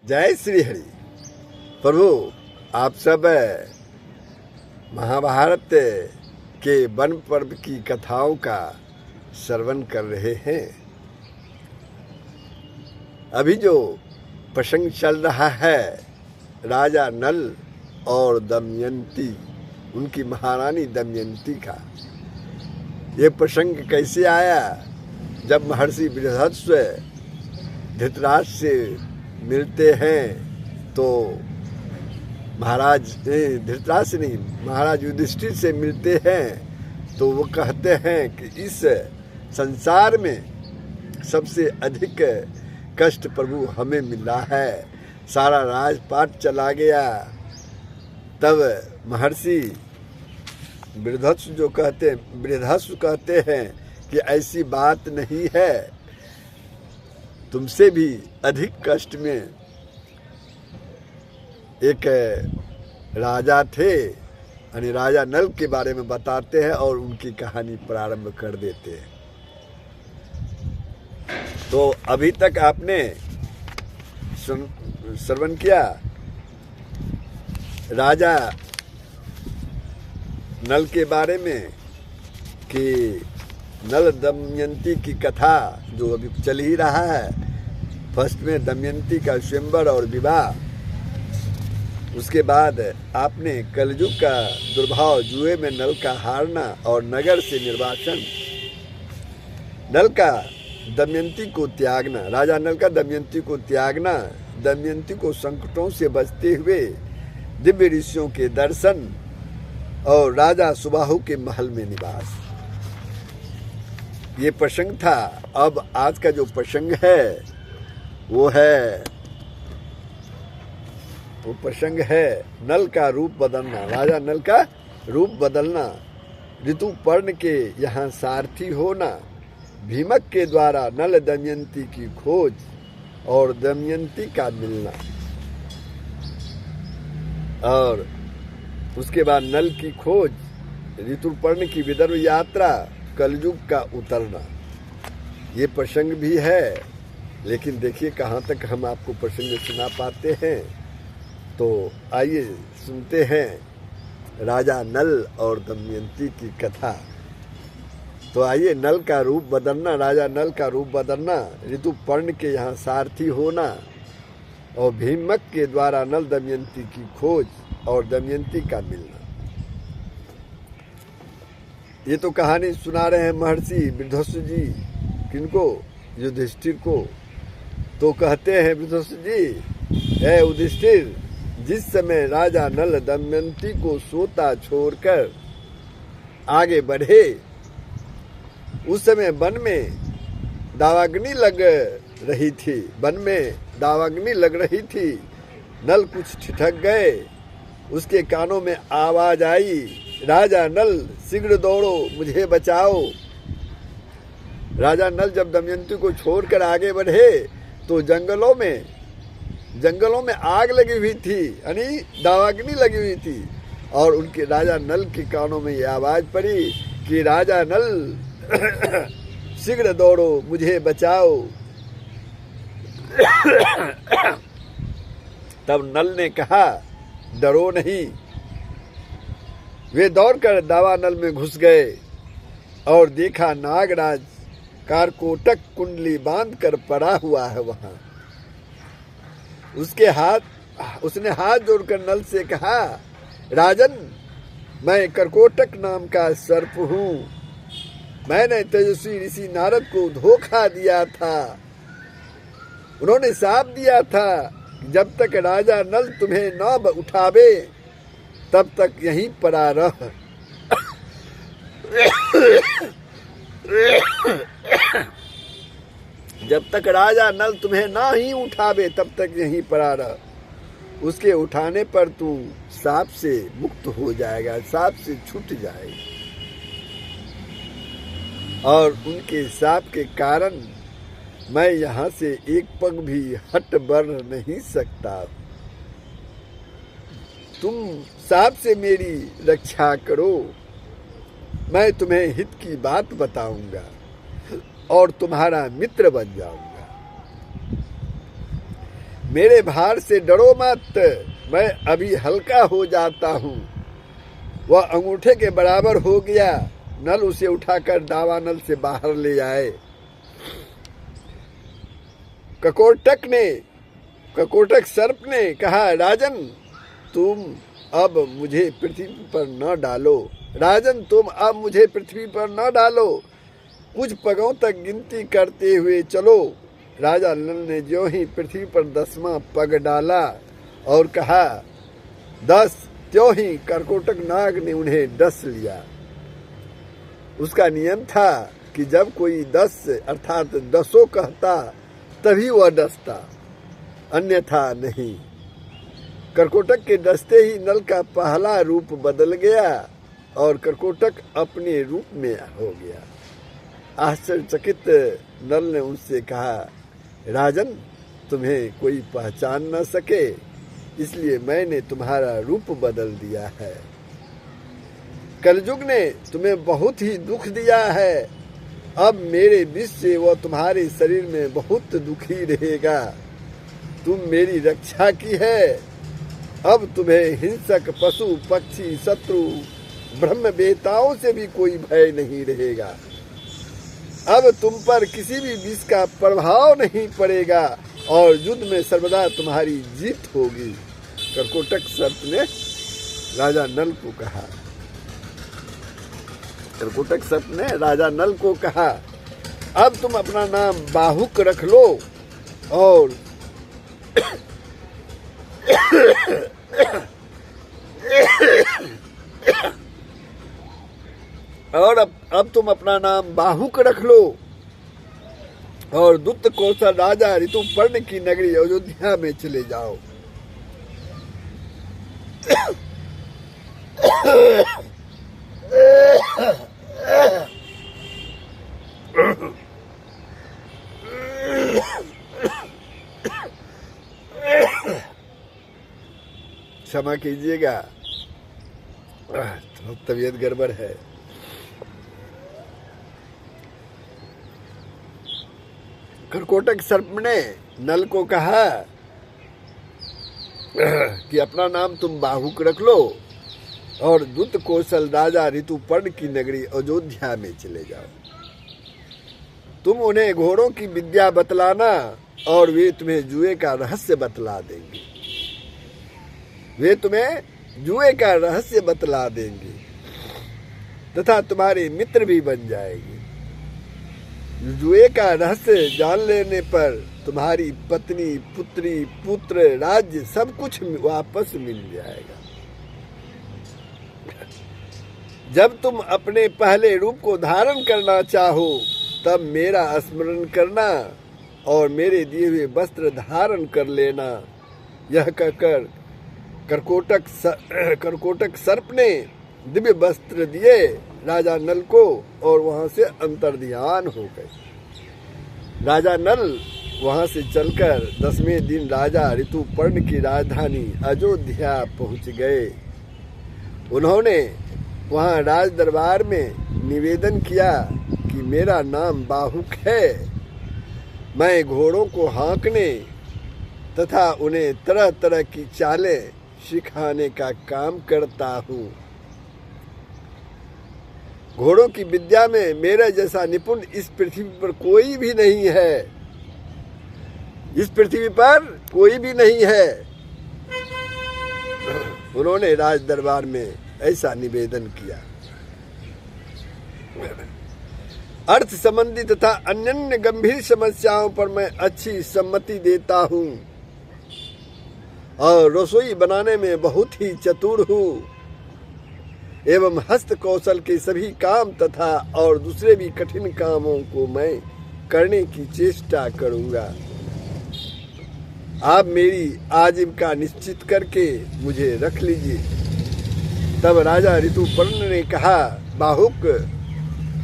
जय श्री हरि। प्रभु आप सब महाभारत के वन पर्व की कथाओं का श्रवण कर रहे हैं। अभी जो प्रसंग चल रहा है राजा नल और दमयंती, उनकी महारानी दमयंती का, ये प्रसंग कैसे आया? जब महर्षि बृहस्पति धृतराष्ट्र से मिलते हैं तो महाराज धृतराष्ट्र नहीं, महाराज युधिष्ठिर से मिलते हैं तो वो कहते हैं कि इस संसार में सबसे अधिक कष्ट प्रभु हमें मिला है, सारा राजपाट चला गया। तब महर्षि बृहस्पति कहते हैं कि ऐसी बात नहीं है, तुमसे भी अधिक कष्ट में एक राजा थे। यानी राजा नल के बारे में बताते हैं और उनकी कहानी प्रारंभ कर देते हैं। तो अभी तक आपने श्रवण किया राजा नल के बारे में कि नल दमयंती की कथा जो अभी चल ही रहा है। फर्स्ट में दमयंती का स्वयंवर और विवाह, उसके बाद आपने कलयुग का दुर्भाव, जुए में नल का हारना और नगर से निर्वासन, नल का दमयंती को त्यागना, राजा नल का दमयंती को त्यागना, दमयंती को संकटों से बचते हुए दिव्य ऋषियों के दर्शन और राजा सुबाहु के महल में निवास, ये प्रसंग था। अब आज का जो प्रसंग है वो प्रसंग है नल का रूप बदलना, राजा नल का रूप बदलना, ऋतु पर्ण के यहाँ सारथी होना, भीमक के द्वारा नल दमयंती की खोज और दमयंती का मिलना, और उसके बाद नल की खोज, ऋतुपर्ण की विदर्भ यात्रा, कलयुग का उतरना, ये प्रसंग भी है। लेकिन देखिए कहाँ तक हम आपको प्रसंग सुना पाते हैं। तो आइए सुनते हैं राजा नल और दमयंती की कथा। तो आइए, नल का रूप बदलना, राजा नल का रूप बदलना, ऋतुपर्ण के यहाँ सारथी होना और भीमक के द्वारा नल दमयंती की खोज और दमयंती का मिलना। ये तो कहानी सुना रहे हैं महर्षि बृहस्पति जी, किनको? युधिष्ठिर को। तो कहते हैं बृहस्पति जी, हे युधिष्ठिर, जिस समय राजा नल दमयंती को सोता छोड़कर आगे बढ़े, उस समय वन में दावाग्नि लग रही थी, वन में दावाग्नि लग रही थी। नल कुछ ठिठक गए, उसके कानों में आवाज आई, राजा नल शीघ्र दौड़ो, मुझे बचाओ। राजा नल जब दमयंती को छोड़कर आगे बढ़े तो जंगलों में आग लगी हुई थी, यानी दावाग्नि लगी हुई थी, और उनके राजा नल के कानों में यह आवाज पड़ी कि राजा नल शीघ्र दौड़ो, मुझे बचाओ। तब नल ने कहा, डरो नहीं। वे दौड़कर दावानल में घुस गए और देखा नागराज कारकोटक कुंडली बांधकर पड़ा हुआ है वहां। उसने हाथ जोड़कर नल से कहा, राजन, मैं करकोटक नाम का सर्प हूं। मैंने तेजस्वी ऋषि नारद को धोखा दिया था। उन्होंने शाप दिया था, जब तक राजा नल तुम्हें न उठावे तब तक यहीं पड़ा रह। जब तक राजा नल तुम्हें ना ही उठावे तब तक यहीं पड़ा रह। उसके उठाने पर तू शाप से मुक्त हो जाएगा, शाप से छूट जाएगा। और उनके शाप के कारण मैं यहाँ से एक पग भी हट बढ़ नहीं सकता। तुम शाप से मेरी रक्षा करो, मैं तुम्हें हित की बात बताऊंगा और तुम्हारा मित्र बन जाऊंगा। मेरे भार से डरो मत, मैं अभी हल्का हो जाता हूँ। वह अंगूठे के बराबर हो गया। नल उसे उठाकर दावानल से बाहर ले आए। ककोटक सर्प ने कहा, राजन तुम अब मुझे पृथ्वी पर न डालो, राजन तुम अब मुझे पृथ्वी पर न डालो, कुछ पगों तक गिनती करते हुए चलो। राजा नल ने ज्यों ही पृथ्वी पर 10वां पग डाला और कहा 10, त्यों ही कर्कोटक नाग ने उन्हें डस लिया। उसका नियम था कि जब कोई 10 अर्थात 10 कहता तभी वह डसता, अन्यथा नहीं। कर्कोटक के डसते ही नल का पहला रूप बदल गया और कर्कोटक अपने रूप में हो गया। आश्चर्यचकित नल ने उनसे कहा, राजन तुम्हें कोई पहचान न सके इसलिए मैंने तुम्हारा रूप बदल दिया है। कलयुग ने तुम्हें बहुत ही दुख दिया है, अब मेरे विष से वह तुम्हारे शरीर में बहुत दुखी रहेगा। तुम मेरी रक्षा की है, अब तुम्हें हिंसक पशु पक्षी शत्रु ब्रह्म वेताओं से भी कोई भय नहीं रहेगा। अब तुम पर किसी भी विष का प्रभाव नहीं पड़ेगा और युद्ध में सर्वदा तुम्हारी जीत होगी। कर्कोटक सर्प ने राजा नल को कहा। कर्कोटक सर्प ने राजा नल को कहा, अब तुम अपना नाम बाहुक रख लो और अब तुम अपना नाम बाहुक रख लो और दूत कौशल राजा ऋतुपर्ण की नगरी अयोध्या में चले जाओ। क्षमा कीजिएगा, तबीयत गड़बड़ है। कर्कोटक सर्प ने नल को कहा कि अपना नाम तुम बाहुक रख लो और दूत कौशल राजा ऋतुपर्ण की नगरी अयोध्या में चले जाओ। तुम उन्हें घोड़ों की विद्या बतलाना और वे तुम्हें जुए का रहस्य बतला देंगे। वे तुम्हें जुए का रहस्य बतला देंगे तथा तुम्हारे मित्र भी बन जाएंगे। जुए का रहस्य जान लेने पर तुम्हारी पत्नी पुत्री पुत्र राज्य सब कुछ वापस मिल जाएगा। जब तुम अपने पहले रूप को धारण करना चाहो तब मेरा स्मरण करना और मेरे दिए हुए वस्त्र धारण कर लेना। यह कहकर कर्कोटक सर्प ने दिव्य वस्त्र दिए राजा नल को और वहां से अंतर्ध्यान हो गए। राजा नल वहां से चलकर 10वें दिन राजा ऋतुपर्ण की राजधानी अयोध्या पहुंच गए। उन्होंने वहां राज दरबार में निवेदन किया कि मेरा नाम बाहुक है, मैं घोड़ों को हाँकने तथा उन्हें तरह तरह की चालें सिखाने का काम करता हूँ। घोड़ों की विद्या में मेरे जैसा निपुण इस पृथ्वी पर कोई भी नहीं है, इस पृथ्वी पर कोई भी नहीं है। उन्होंने राज दरबार में ऐसा निवेदन किया। अर्थ संबंधी तथा अन्य गंभीर समस्याओं पर मैं अच्छी सम्मति देता हूँ और रसोई बनाने में बहुत ही चतुर हूँ एवं हस्त कौशल के सभी काम तथा और दूसरे भी कठिन कामों को मैं करने की चेष्टा करूँगा। आप मेरी आजीविका निश्चित करके मुझे रख लीजिए। तब राजा ऋतुपर्ण ने कहा, बाहुक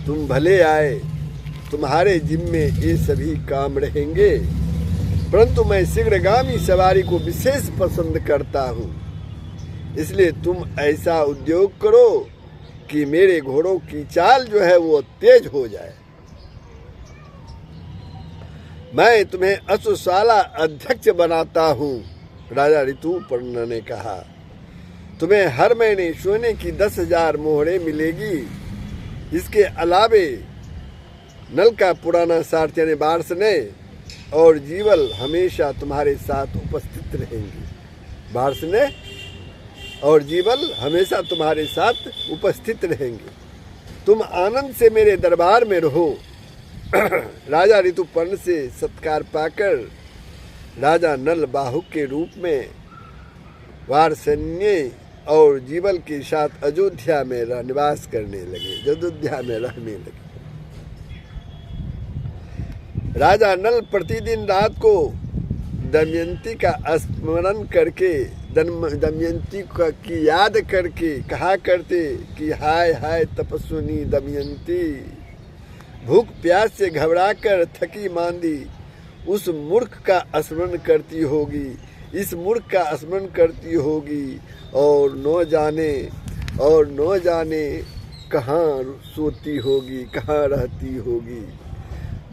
तुम भले आए, तुम्हारे जिम्मे ये सभी काम रहेंगे, परंतु मैं शीघ्रगामी सवारी को विशेष पसंद करता हूँ, इसलिए तुम ऐसा उद्योग करो कि मेरे घोड़ों की चाल जो है वो तेज हो जाए। मैं तुम्हें अश्वशाला अध्यक्ष बनाता हूँ। राजा ऋतुपर्ण ने कहा, तुम्हें हर महीने सोने की 10,000 मोहरें मिलेगी। इसके अलावे नल का पुराना सारथी यानी बारसने और जीवल हमेशा तुम्हारे साथ उपस्थित रहेंगे। बारसने और जीवल हमेशा तुम्हारे साथ उपस्थित रहेंगे। तुम आनंद से मेरे दरबार में रहो। राजा ऋतुपर्ण से सत्कार पाकर राजा नल बाहुक के रूप में वारसन्य और जीवल के साथ अयोध्या में निवास करने लगे, अयोध्या में रहने लगे। राजा नल प्रतिदिन रात को दमयंती का स्मरण करके, दमयंती की याद करके कहा करते कि हाय हाय तपस्विनी दमयंती, भूख प्यास से घबराकर थकी मांदी उस मूर्ख का स्मरण करती होगी, इस मूर्ख का स्मरण करती होगी और न जाने कहाँ सोती होगी, कहाँ रहती होगी।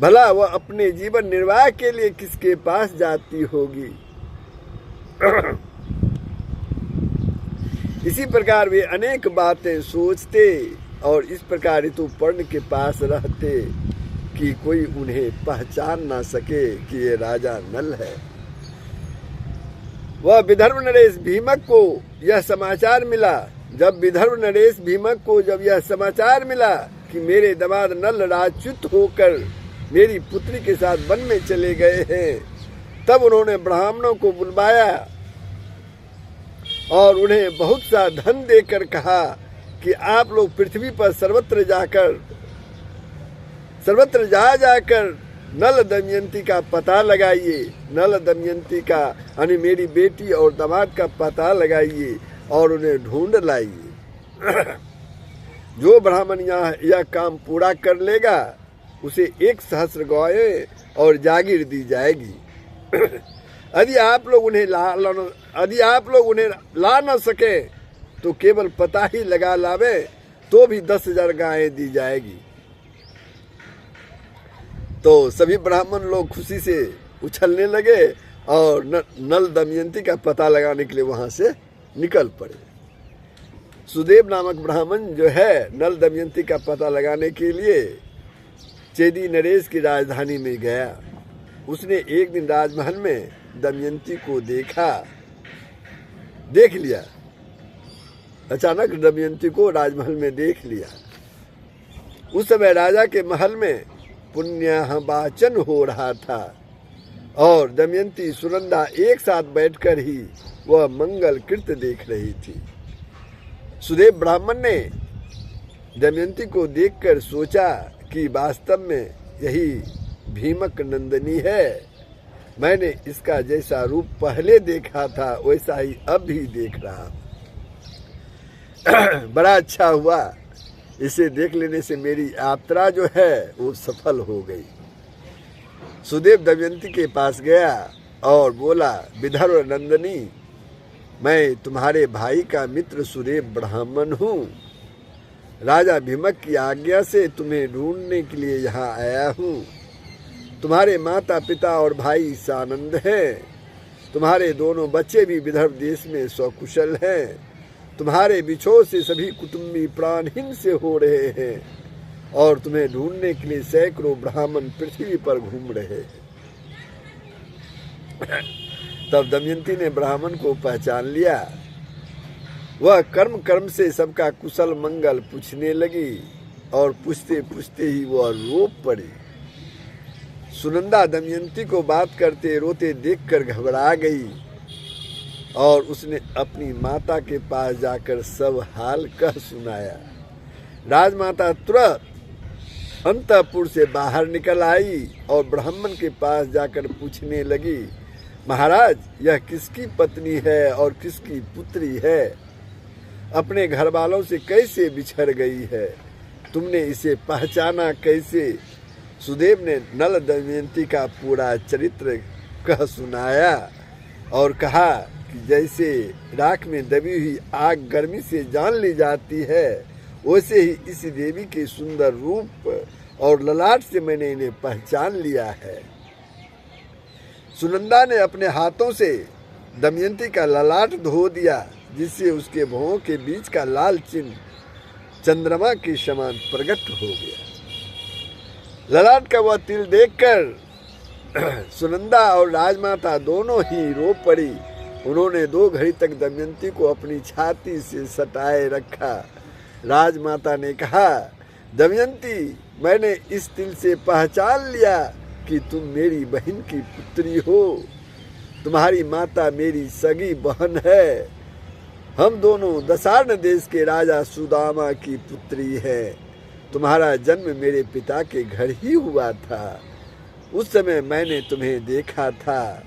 भला वह अपने जीवन निर्वाह के लिए किसके पास जाती होगी। इसी प्रकार वे अनेक बातें सोचते और इस प्रकार ऋतुपर्ण के पास रहते कि कोई उन्हें पहचान ना सके कि ये राजा नल है। वह विदर्भ नरेश भीमक को यह समाचार मिला, जब विदर्भ नरेश भीमक को जब यह समाचार मिला कि मेरे दामाद नल राजच्युत होकर मेरी पुत्री के साथ वन में चले गए हैं, तब उन्होंने ब्राह्मणों को बुलवाया और उन्हें बहुत सा धन देकर कहा कि आप लोग पृथ्वी पर सर्वत्र जाकर नल दमयंती का पता लगाइए। नल दमयंती का यानी मेरी बेटी और दामाद का पता लगाइए और उन्हें ढूंढ लाइए। जो ब्राह्मण यह काम पूरा कर लेगा उसे 1 सहस्र गायें और जागीर दी जाएगी। यदि आप लोग उन्हें ला न सके तो केवल पता ही लगा लावे तो भी 10,000 गायें दी जाएगी। तो सभी ब्राह्मण लोग खुशी से उछलने लगे और नल दमयंती का पता लगाने के लिए वहां से निकल पड़े। सुदेव नामक ब्राह्मण जो है नल दमयंती का पता लगाने के लिए चेदी नरेश की राजधानी में गया। उसने एक दिन राजमहल में दमयंती को देख लिया। अचानक दमयंती को राजमहल में देख लिया। उस समय राजा के महल में पुण्यवाचन हो रहा था और दमयंती सुनंदा एक साथ बैठकर ही वह मंगल कृत्य देख रही थी। सुदेव ब्राह्मण ने दमयंती को देखकर सोचा कि वास्तव में यही भीमक नंदिनी है। मैंने इसका जैसा रूप पहले देखा था वैसा ही अब भी देख रहा हूं। बड़ा अच्छा हुआ, इसे देख लेने से मेरी यात्रा जो है वो सफल हो गई। सुदेव दमयंती के पास गया और बोला, विदर्भ नंदिनी, मैं तुम्हारे भाई का मित्र सुदेव ब्राह्मण हूँ। राजा भीमक की आज्ञा से तुम्हें ढूंढने के लिए यहाँ आया हूँ। तुम्हारे माता पिता और भाई सानंद हैं। तुम्हारे दोनों बच्चे भी विदर्भ देश में सकुशल हैं। तुम्हारे बिछोह से सभी कुटुंबी प्राणहीन से हो रहे हैं और तुम्हें ढूंढने के लिए सैकड़ों ब्राह्मण पृथ्वी पर घूम रहे हैं। तब दमयंती ने ब्राह्मण को पहचान लिया। वह कर्म से सबका कुशल मंगल पूछने लगी और पूछते पूछते ही वह रो पड़ी। सुनंदा दमयंती को बात करते रोते देखकर घबरा गई और उसने अपनी माता के पास जाकर सब हाल कह सुनाया। राजमाता तुरंत अंतःपुर से बाहर निकल आई और ब्राह्मण के पास जाकर पूछने लगी, महाराज, यह किसकी पत्नी है और किसकी पुत्री है? अपने घर वालों से कैसे बिछड़ गई है? तुमने इसे पहचाना कैसे? सुदेव ने नल दमयंती का पूरा चरित्र कह सुनाया और कहा कि जैसे राख में दबी हुई आग गर्मी से जान ली जाती है, वैसे ही इस देवी के सुंदर रूप और ललाट से मैंने इन्हें पहचान लिया है। सुनंदा ने अपने हाथों से दमयंती का ललाट धो दिया, जिससे उसके भौहों के बीच का लाल चिन्ह चंद्रमा के समान प्रकट हो गया। ललाट का वह तिल देखकर सुनंदा और राजमाता दोनों ही रो पड़ी। उन्होंने 2 घड़ी तक दमयंती को अपनी छाती से सटाए रखा। राजमाता ने कहा, दमयंती, मैंने इस तिल से पहचान लिया कि तुम मेरी बहन की पुत्री हो। तुम्हारी माता मेरी सगी बहन है। हम दोनों दशार्ण देश के राजा सुदामा की पुत्री है। तुम्हारा जन्म मेरे पिता के घर ही हुआ था। उस समय मैंने तुम्हें देखा था।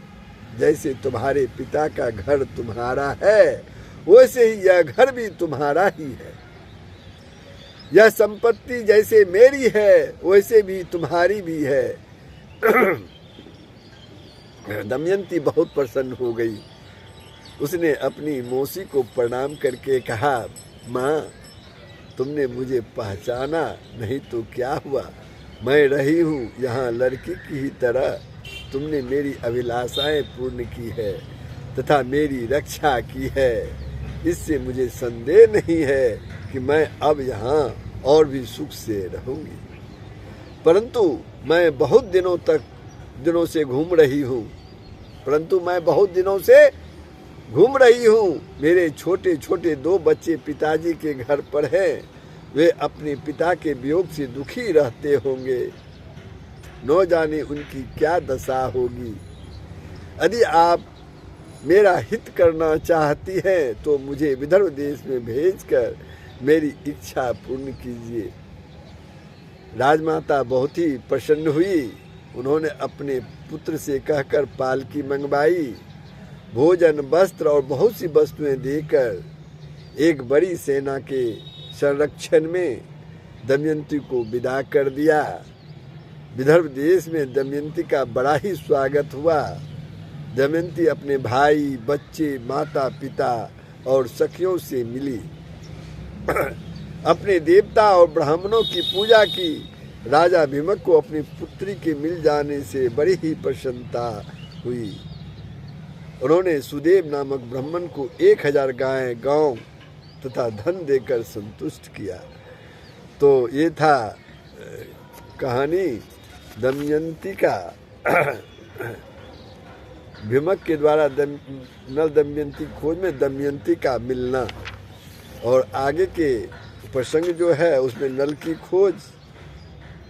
जैसे तुम्हारे पिता का घर तुम्हारा है, वैसे ही यह घर भी तुम्हारा ही है। यह संपत्ति जैसे मेरी है, वैसे भी तुम्हारी भी है। दमयंती बहुत प्रसन्न हो गई। उसने अपनी मौसी को प्रणाम करके कहा, माँ, तुमने मुझे पहचाना नहीं तो क्या हुआ? मैं रही हूँ यहाँ लड़की की ही तरह। तुमने मेरी अभिलाषाएं पूर्ण की है तथा मेरी रक्षा की है। इससे मुझे संदेह नहीं है कि मैं अब यहाँ और भी सुख से रहूँगी। परंतु मैं बहुत दिनों से घूम रही हूँ। मेरे छोटे छोटे 2 बच्चे पिताजी के घर पर हैं। वे अपने पिता के वियोग से दुखी रहते होंगे। न जाने उनकी क्या दशा होगी। यदि आप मेरा हित करना चाहती हैं तो मुझे विदर्भ देश में भेजकर मेरी इच्छा पूर्ण कीजिए। राजमाता बहुत ही प्रसन्न हुई। उन्होंने अपने पुत्र से कहकर पालकी मंगवाई। भोजन, वस्त्र और बहुत सी वस्तुएं देकर एक बड़ी सेना के संरक्षण में दमयंती को विदा कर दिया। विदर्भ देश में दमयंती का बड़ा ही स्वागत हुआ। दमयंती अपने भाई, बच्चे, माता पिता और सखियों से मिली। अपने देवता और ब्राह्मणों की पूजा की। राजा भीमक को अपनी पुत्री के मिल जाने से बड़ी ही प्रसन्नता हुई। उन्होंने सुदेव नामक ब्राह्मण को 1000 गायें, गांव तथा धन देकर संतुष्ट किया। तो ये था कहानी दमयंती का। भीमक के द्वारा नल दमयंती खोज में दमयंती का मिलना, और आगे के प्रसंग जो है उसमें नल की खोज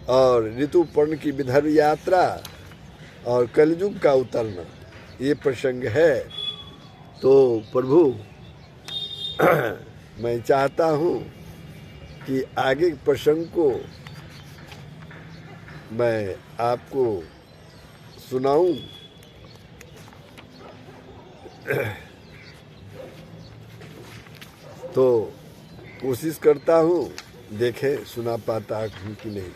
और ऋतुपर्ण की विदर्भ यात्रा और कलयुग का उतरना, ये प्रसंग है। तो प्रभु मैं चाहता हूँ कि आगे प्रसंग को मैं आपको सुनाऊं। तो कोशिश करता हूँ, देखें सुना पाता हूँ कि नहीं।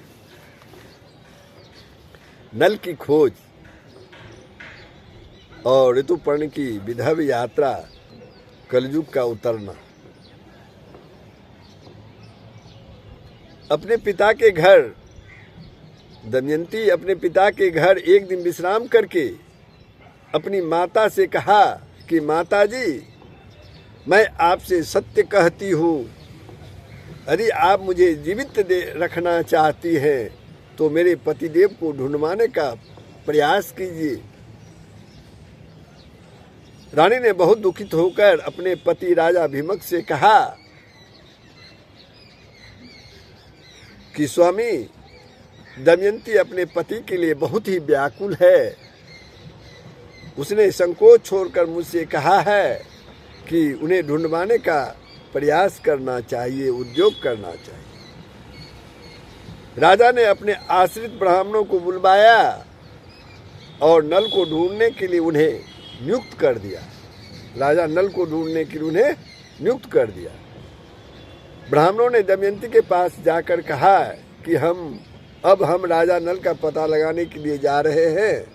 नल की खोज और ऋतुपर्ण की विदर्भ यात्रा, कलयुग का उतरना। अपने पिता के घर, दमयंती अपने पिता के घर एक दिन विश्राम करके अपनी माता से कहा कि माताजी, मैं आपसे सत्य कहती हूँ, यदि आप मुझे जीवित रखना चाहती हैं तो मेरे पतिदेव को ढूंढवाने का प्रयास कीजिए। रानी ने बहुत दुखित होकर अपने पति राजा भीमक से कहा कि स्वामी, दमयंती अपने पति के लिए बहुत ही व्याकुल है। उसने संकोच छोड़कर मुझसे कहा है कि उन्हें ढूंढवाने का प्रयास करना चाहिए, उद्योग करना चाहिए। राजा ने अपने आश्रित ब्राह्मणों को बुलवाया और नल को ढूंढने के लिए उन्हें नियुक्त कर दिया। राजा नल को ढूंढने के लिए उन्हें नियुक्त कर दिया। ब्राह्मणों ने दमयंती के पास जाकर कहा कि हम राजा नल का पता लगाने के लिए जा रहे हैं।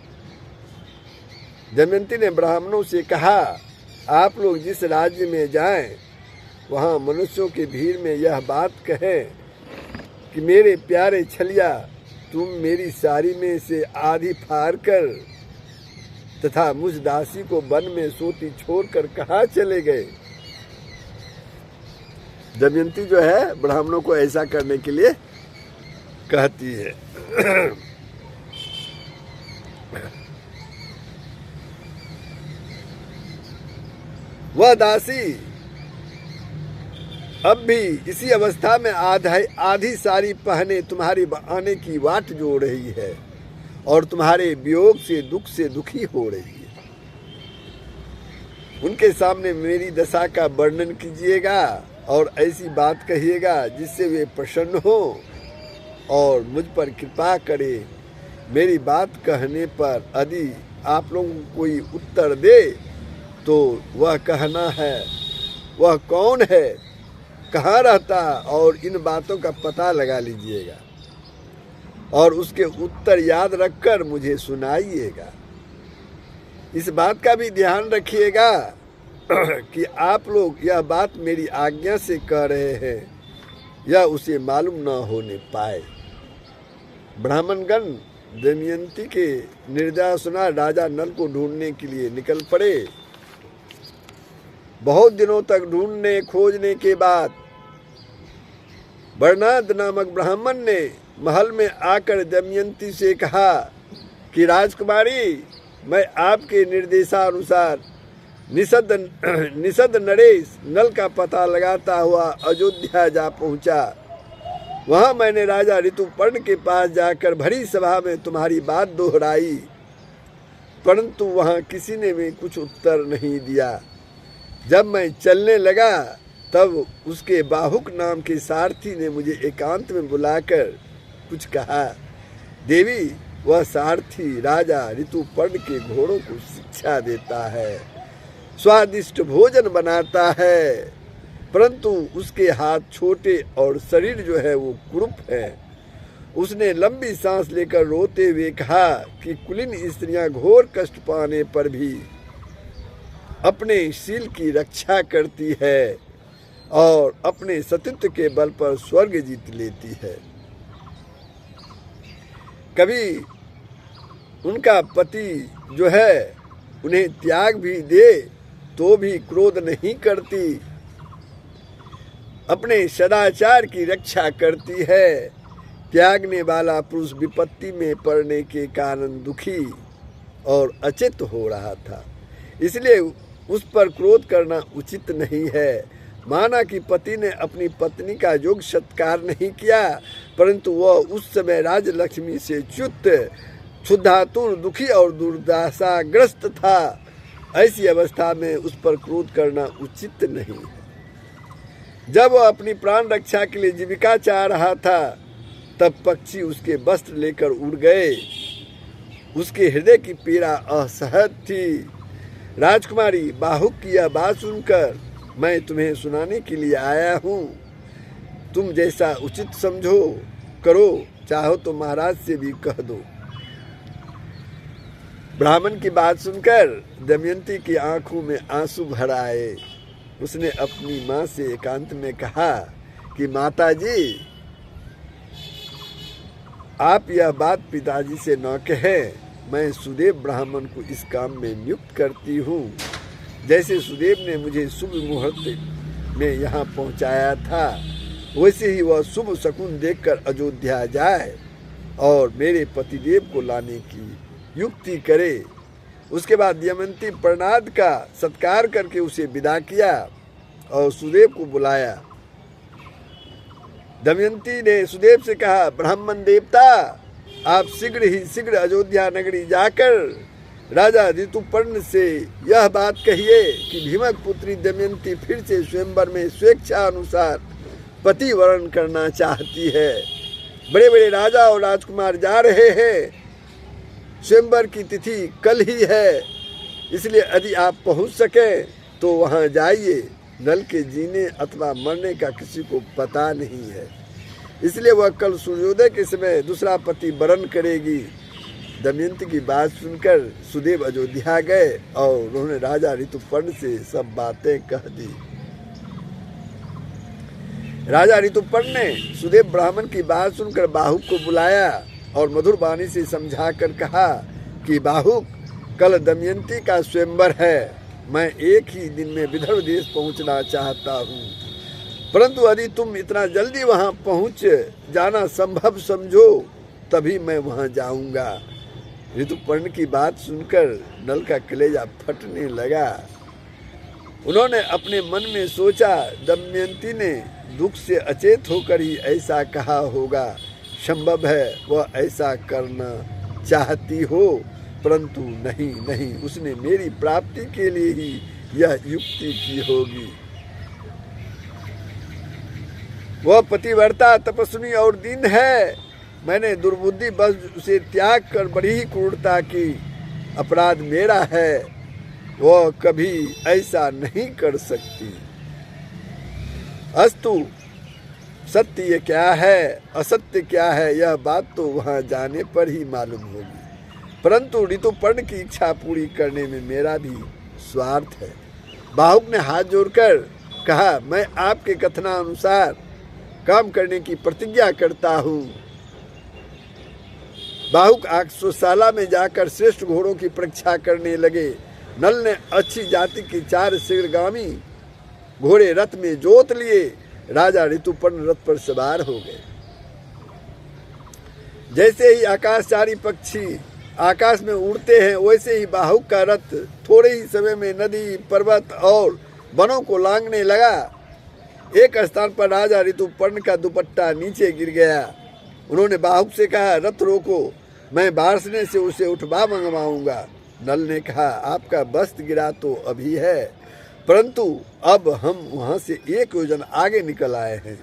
दमयंती ने ब्राह्मणों से कहा, आप लोग जिस राज्य में जाएं, वहाँ मनुष्यों की भीड़ में यह बात कहें कि मेरे प्यारे छलिया, तुम मेरी साड़ी में से आधी फाड़ कर तथा मुझ दासी को वन में सोती छोड़कर कहाँ चले गए। दमयंती जो है ब्राह्मणों को ऐसा करने के लिए कहती है। वह दासी अब भी इसी अवस्था में आधी साड़ी पहने तुम्हारी आने की वाट जोड़ रही है और तुम्हारे वियोग से दुखी हो रही है। उनके सामने मेरी दशा का वर्णन कीजिएगा और ऐसी बात कहिएगा जिससे वे प्रसन्न हो और मुझ पर कृपा करे। मेरी बात कहने पर यदि आप लोगों को कोई उत्तर दे तो वह कहना है वह कौन है, कहाँ रहता है, और इन बातों का पता लगा लीजिएगा और उसके उत्तर याद रखकर मुझे सुनाइएगा। इस बात का भी ध्यान रखिएगा कि आप लोग यह बात मेरी आज्ञा से कह रहे हैं, यह उसे मालूम न होने पाए। ब्राह्मणगण दमयंती के निर्देश सुना राजा नल को ढूंढने के लिए निकल पड़े। बहुत दिनों तक ढूंढने खोजने के बाद बरनाद नामक ब्राह्मण ने महल में आकर दमयंती से कहा कि राजकुमारी, मैं आपके निर्देशानुसार निषद नरेश नल का पता लगाता हुआ अयोध्या जा पहुंचा। वहां मैंने राजा ऋतुपर्ण के पास जाकर भरी सभा में तुम्हारी बात दोहराई, परंतु वहां किसी ने भी कुछ उत्तर नहीं दिया। जब मैं चलने लगा तब उसके बाहुक नाम के सारथी ने मुझे एकांत में बुलाकर कुछ कहा। देवी, वह सारथी राजा ऋतुपर्ण के घोड़ों को शिक्षा देता है, स्वादिष्ट भोजन बनाता है, परंतु उसके हाथ छोटे और शरीर जो है वो कुरूप है। उसने लंबी सांस लेकर रोते हुए कहा कि कुलीन स्त्रियां घोर कष्ट पाने पर भी अपने शील की रक्षा करती है और अपने सतीत्व के बल पर स्वर्ग जीत लेती है। कभी उनका पति जो है उन्हें त्याग भी दे तो भी क्रोध नहीं करती, अपने सदाचार की रक्षा करती है। त्यागने वाला पुरुष विपत्ति में पड़ने के कारण दुखी और अचेत हो रहा था, इसलिए उस पर क्रोध करना उचित नहीं है। माना कि पति ने अपनी पत्नी का योग्य सत्कार नहीं किया, परंतु वह उस समय राजलक्ष्मी से च्युत, क्षुधातुर, दुखी और दुर्दशाग्रस्त था। ऐसी अवस्था में उस पर क्रोध करना उचित नहीं है। जब वह अपनी प्राण रक्षा के लिए जीविका चाह रहा था तब पक्षी उसके वस्त्र लेकर उड़ गए। उसके हृदय की पीड़ा असहज थी। राजकुमारी, बाहुक की यह बात सुनकर मैं तुम्हें सुनाने के लिए आया हूँ। तुम जैसा उचित समझो करो, चाहो तो महाराज से भी कह दो। ब्राह्मण की बात सुनकर दमयंती की आंखों में आंसू भर आए। उसने अपनी माँ से एकांत में कहा कि माता जी, आप यह बात पिताजी से न कहें। मैं सुदेव ब्राह्मण को इस काम में नियुक्त करती हूँ। जैसे सुदेव ने मुझे शुभ मुहूर्त में यहाँ पहुँचाया था, वैसे ही वह शुभ शकुन देखकर अयोध्या जाए और मेरे पतिदेव को लाने की युक्ति करे। उसके बाद दमयंती प्रणाद का सत्कार करके उसे विदा किया और सुदेव को बुलाया। दमयंती ने सुदेव से कहा, ब्राह्मण देवता, आप शीघ्र अयोध्या नगरी जाकर राजा ऋतुपर्ण से यह बात कहिए कि भीमक पुत्री दमयंती फिर से स्वयंवर में स्वेच्छा अनुसार पति वरण करना चाहती है। बड़े बड़े राजा और राजकुमार जा रहे हैं। स्वयंवर की तिथि कल ही है, इसलिए यदि आप पहुंच सके तो वहां जाइए। नल के जीने अथवा मरने का किसी को पता नहीं है, इसलिए वह कल सूर्योदय के समय दूसरा पति वरण करेगी। दमयंती की बात सुनकर सुदेव अयोध्या गए और उन्होंने राजा ऋतुपर्ण से सब बातें कह दी। राजा ऋतुपर्ण ने सुदेव ब्राह्मण की बात सुनकर बाहुक को बुलाया और मधुर वाणी से समझाकर कहा कि बाहुक, कल दमयंती का स्वयंवर है। मैं एक ही दिन में विदर्भ देश पहुंचना चाहता हूँ, परंतु यदि तुम इतना जल्दी वहां पहुंच जाना संभव समझो तभी मैं वहां जाऊंगा। ऋतुपर्ण की बात सुनकर नल का कलेजा फटने लगा। उन्होंने अपने मन में सोचा, दमयंती ने दुख से अचेत होकर ही ऐसा कहा होगा। संभव है वह ऐसा करना चाहती हो, परंतु नहीं, उसने मेरी प्राप्ति के लिए ही यह युक्ति की होगी। वह पतिव्रता, तपस्विनी और दीन है। मैंने दुर्बुद्धि बस उसे त्याग कर बड़ी ही क्रूरता की। अपराध मेरा है, वह कभी ऐसा नहीं कर सकती। अस्तु, सत्य क्या है, असत्य क्या है, यह बात तो वहां जाने पर ही मालूम होगी, परंतु ऋतुपर्ण की इच्छा पूरी करने में मेरा भी स्वार्थ है। बाहुक ने हाथ जोड़कर कहा, मैं आपके कथनानुसार काम करने की प्रतिज्ञा करता हूँ। बाहुक अश्वशाला में जाकर श्रेष्ठ घोड़ों की परीक्षा करने लगे। नल ने अच्छी जाति के 4 शीघ्रगामी घोड़े रथ में जोत लिए। राजा ऋतुपर्ण रथ पर सवार हो गए। जैसे ही आकाशचारी पक्षी आकाश में उड़ते हैं, वैसे ही बाहुक का रथ थोड़े ही समय में नदी, पर्वत और वनों को लांघने लगा। एक स्थान पर राजा ऋतुपर्ण का दुपट्टा नीचे गिर गया। उन्होंने बाहुक से कहा, रथ रोको, मैं बारसने से उसे उठवा मंगवाऊंगा। नल ने कहा, आपका वस्त्र गिरा तो अभी है, परंतु अब हम वहां से 1 योजन आगे निकल आए हैं,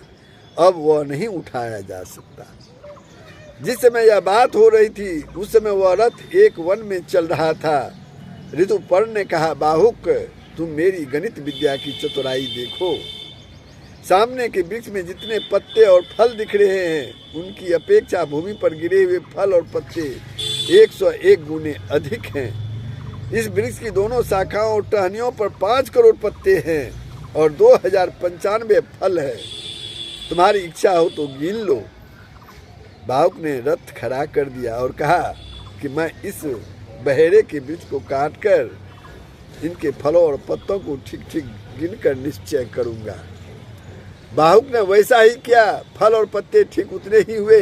अब वह नहीं उठाया जा सकता। जिस समय यह बात हो रही थी उस समय वह रथ एक वन में चल रहा था। ऋतुपर्ण ने कहा, बाहुक, तुम मेरी गणित विद्या की चतुराई देखो। सामने के वृक्ष में जितने पत्ते और फल दिख रहे हैं, उनकी अपेक्षा भूमि पर गिरे हुए फल और पत्ते 101 गुने अधिक हैं। इस वृक्ष की दोनों शाखाओं और टहनियों पर 5 करोड़ पत्ते हैं और 2095 फल है। तुम्हारी इच्छा हो तो गिन लो। बाहुक ने रथ खड़ा कर दिया और कहा कि मैं इस बहेरे के वृक्ष को काटकर इनके फलों और पत्तों को ठीक ठीक गिनकर निश्चय करूंगा। बाहुक ने वैसा ही किया। फल और पत्ते ठीक उतने ही हुए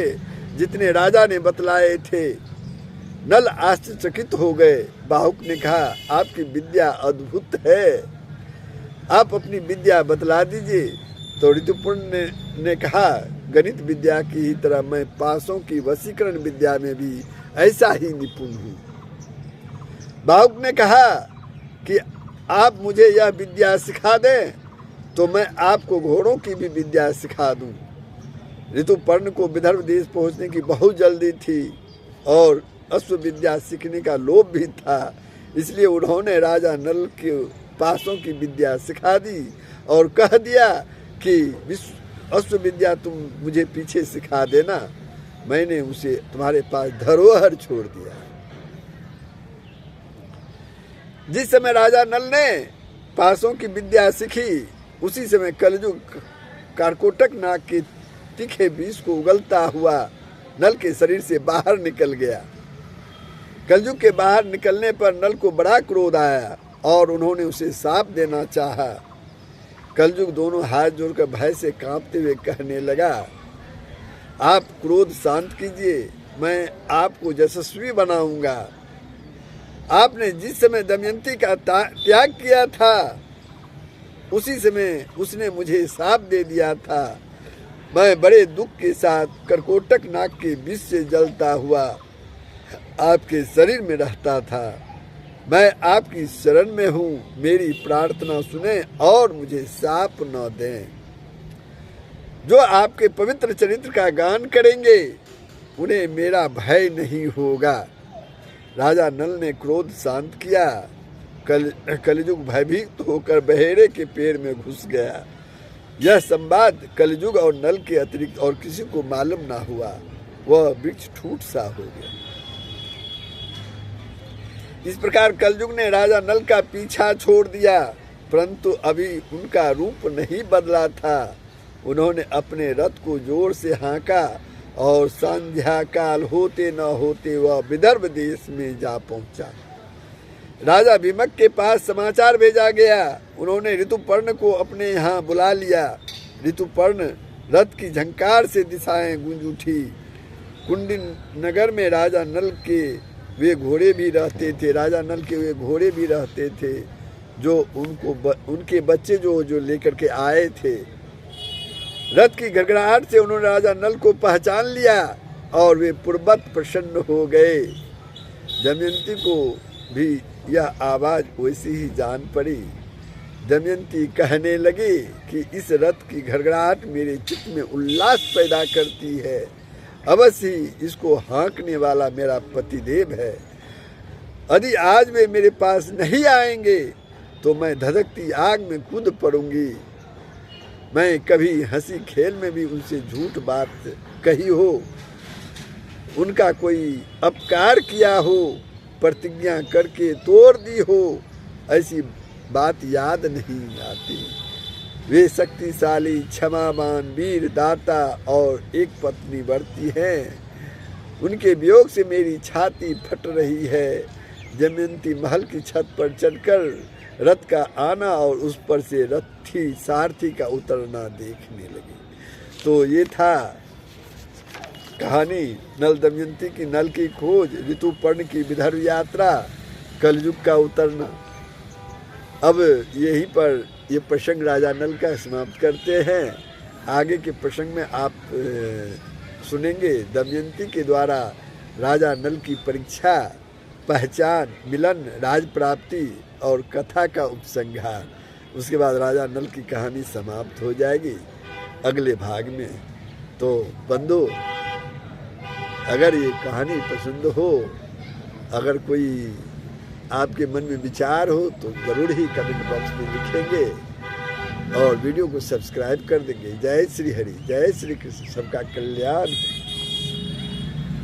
जितने राजा ने बतलाए थे। नल आश्चर्यचकित हो गए। बाहुक ने कहा, आपकी विद्या अद्भुत है, आप अपनी विद्या बतला दीजिए। तो ऋतुपर्ण ने कहा, गणित विद्या की ही तरह मैं पासों की वशीकरण विद्या में भी ऐसा ही निपुण हूँ। बाहुक ने कहा कि आप मुझे यह विद्या सिखा दें तो मैं आपको घोड़ों की भी विद्या सिखा दूं। ऋतुपर्ण को विदर्भ देश पहुंचने की बहुत जल्दी थी और अश्व विद्या सीखने का लोभ भी था, इसलिए उन्होंने राजा नल के पासों की विद्या सिखा दी और कह दिया कि अश्व विद्या तुम मुझे पीछे सिखा देना, मैंने उसे तुम्हारे पास धरोहर छोड़ दिया। जिस समय राजा नल ने पासों की विद्या सीखी, उसी समय कलयुग कारकोटक नाग के तीखे बीज को उगलता हुआ नल के शरीर से बाहर निकल गया। कलयुग के बाहर निकलने पर नल को बड़ा क्रोध आया और उन्होंने उसे शाप देना चाहा। कलयुग दोनों हाथ जोड़कर भय से कांपते हुए कहने लगा, आप क्रोध शांत कीजिए, मैं आपको यशस्वी बनाऊंगा। आपने जिस समय दमयंती का त्याग किया था, उसी समय उसने मुझे शाप दे दिया था। मैं बड़े दुख के साथ करकोटक नाग के विष से जलता हुआ आपके शरीर में रहता था। मैं आपकी शरण में हूँ, मेरी प्रार्थना सुने और मुझे शाप न दें। जो आपके पवित्र चरित्र का गान करेंगे उन्हें मेरा भय नहीं होगा। राजा नल ने क्रोध शांत किया। कलयुग भयभीत होकर बहेरे के पेड़ में घुस गया। यह संवाद कलयुग और नल के अतिरिक्त और किसी को मालूम ना हुआ। वह वृक्ष ठूट सा हो गया। इस प्रकार कलयुग ने राजा नल का पीछा छोड़ दिया, परंतु अभी उनका रूप नहीं बदला था। उन्होंने अपने रथ को जोर से हाँका और संध्या काल होते न होते वह विदर्भ देश में जा पहुंचा। राजा भीमक के पास समाचार भेजा गया। उन्होंने ऋतुपर्ण को अपने यहाँ बुला लिया। ऋतुपर्ण रथ की झंकार से दिशाएं गूंज उठी। कुंडी नगर में राजा नल के वे घोड़े भी रहते थे। राजा नल के वे घोड़े भी रहते थे जो उनके बच्चे जो लेकर के आए थे। रथ की गड़गड़ाहट से उन्होंने राजा नल को पहचान लिया और वे पूर्ववत प्रसन्न हो गए। दमयंती को भी यह आवाज वैसी ही जान पड़ी। दमयंती कहने लगी कि इस रथ की घड़घड़ाहट मेरे चित्त में उल्लास पैदा करती है। अवश्य ही इसको हाँकने वाला मेरा पतिदेव है। यदि आज वे मेरे पास नहीं आएंगे तो मैं धधकती आग में कूद पड़ूंगी। मैं कभी हंसी खेल में भी उनसे झूठ बात कही हो, उनका कोई अपकार किया हो, प्रतिज्ञा करके तोड़ दी हो, ऐसी बात याद नहीं आती। वे शक्तिशाली, क्षमावान, वीर, दाता और एक पत्नी वर्ती हैं। उनके वियोग से मेरी छाती फट रही है। दमयंती महल की छत पर चढ़कर रथ का आना और उस पर से रथी सारथी का उतरना देखने लगी। तो ये था कहानी नल दमयंती की नल की खोज, ऋतुपर्ण की विदर्भ यात्रा, कलयुग का उतरना। अब यहीं पर ये प्रसंग राजा नल का समाप्त करते हैं। आगे के प्रसंग में आप सुनेंगे दमयंती के द्वारा राजा नल की परीक्षा, पहचान, मिलन, राज प्राप्ति और कथा का उपसंहार। उसके बाद राजा नल की कहानी समाप्त हो जाएगी अगले भाग में। तो बंधु, अगर ये कहानी पसंद हो, अगर कोई आपके मन में विचार हो तो ज़रूर ही कमेंट बॉक्स में लिखेंगे और वीडियो को सब्सक्राइब कर देंगे। जय श्री हरि, जय श्री कृष्ण, सबका कल्याण।